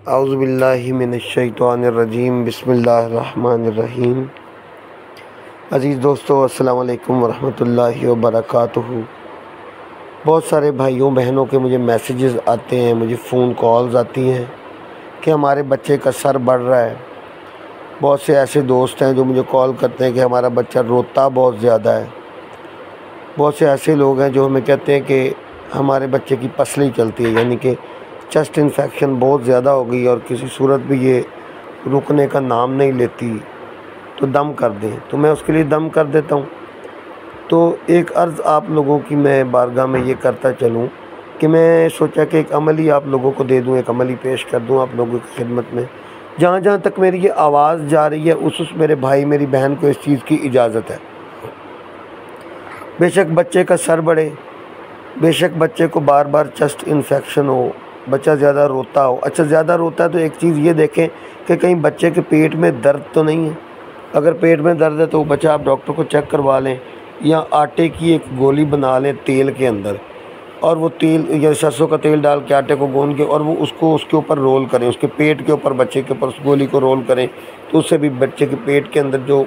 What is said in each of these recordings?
اعوذ باللہ من الشیطان الرجیم بسم اللہ الرحمن الرحیم۔ عزیز دوستو، السلام علیکم ورحمۃ اللہ وبرکاتہ۔ بہت سارے بھائیوں بہنوں کے مجھے میسیجز آتے ہیں، مجھے فون کالز آتی ہیں کہ ہمارے بچے کا سر بڑھ رہا ہے۔ بہت سے ایسے دوست ہیں جو مجھے کال کرتے ہیں کہ ہمارا بچہ روتا بہت زیادہ ہے۔ بہت سے ایسے لوگ ہیں جو ہمیں کہتے ہیں کہ ہمارے بچے کی پسلی چلتی ہے، یعنی کہ چیسٹ انفیکشن بہت زیادہ ہو گئی اور کسی صورت بھی یہ رکنے کا نام نہیں لیتی، تو دم کر دیں۔ تو میں اس کے لیے دم کر دیتا ہوں۔ تو ایک عرض آپ لوگوں کی میں بارگاہ میں یہ کرتا چلوں کہ میں سوچا کہ ایک عملی آپ لوگوں کو دے دوں، ایک عملی پیش کر دوں آپ لوگوں کی خدمت میں۔ جہاں جہاں تک میری یہ آواز جا رہی ہے اس میرے بھائی میری بہن کو اس چیز کی اجازت ہے۔ بے شک بچے کا سر بڑھے، بے شک بچے کو بار بار چیسٹ انفیکشن ہو، بچہ زیادہ روتا ہو۔ اچھا، زیادہ روتا ہے تو ایک چیز یہ دیکھیں کہ کہیں بچے کے پیٹ میں درد تو نہیں ہے۔ اگر پیٹ میں درد ہے تو بچہ آپ ڈاکٹر کو چیک کروا لیں، یا آٹے کی ایک گولی بنا لیں تیل کے اندر، اور وہ تیل یا سرسوں کا تیل ڈال کے آٹے کو گوندھ کے اور وہ اس کے اوپر رول کریں، اس کے پیٹ کے اوپر، بچے کے اوپر اس گولی کو رول کریں، تو اس سے بھی بچے کے پیٹ کے اندر جو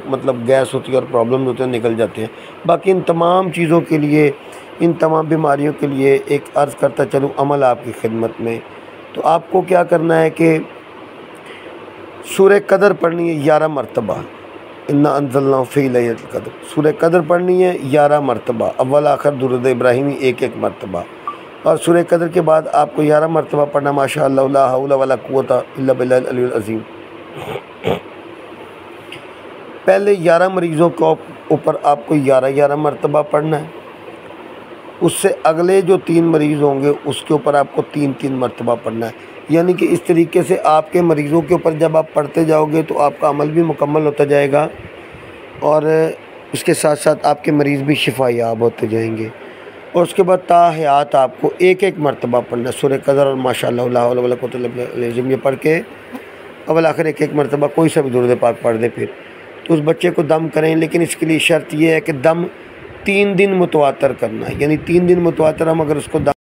گیس ہوتی ہے اور پرابلم ہوتے ہیں نکل جاتے ہیں۔ باقی ان تمام چیزوں کے لیے، ان تمام بیماریوں کے لیے ایک عرض کرتا چلوں عمل آپ کی خدمت میں۔ تو آپ کو کیا کرنا ہے کہ سورہ قدر پڑھنی ہے 11 مرتبہ، انا انزلناہ فی لیلۃ القدر۔ سورہ قدر پڑھنی ہے 11 مرتبہ، اول آخر درود ابراہیمی ایک مرتبہ، اور سورہ قدر کے بعد آپ کو 11 مرتبہ پڑھنا ماشاء اللہ لا حول ولا قوۃ الا باللہ العلی العظیم۔ پہلے 11 مریضوں کے اوپر آپ کو 11 مرتبہ پڑھنا ہے، اس سے اگلے جو 3 مریض ہوں گے اس کے اوپر آپ کو 3 مرتبہ پڑھنا ہے۔ یعنی کہ اس طریقے سے آپ کے مریضوں کے اوپر جب آپ پڑھتے جاؤ گے تو آپ کا عمل بھی مکمل ہوتا جائے گا، اور اس کے ساتھ ساتھ آپ کے مریض بھی شفا یاب ہوتے جائیں گے۔ اور اس کے بعد تا حیات آپ کو ایک مرتبہ پڑھنا ہے سورہ قدر، اور ماشاءاللہ لا حول ولا قوۃ الا باللہ العظیم یہ پڑھ کے اول آخر ایک مرتبہ کوئی سا بھی درود پاک پڑھ دیں۔ پھر تو اس بچے کو دم کریں، لیکن اس کے لیے شرط یہ ہے کہ دم 3 دن متواتر کرنا ہے، یعنی 3 دن متواتر ہم اگر اس کو دم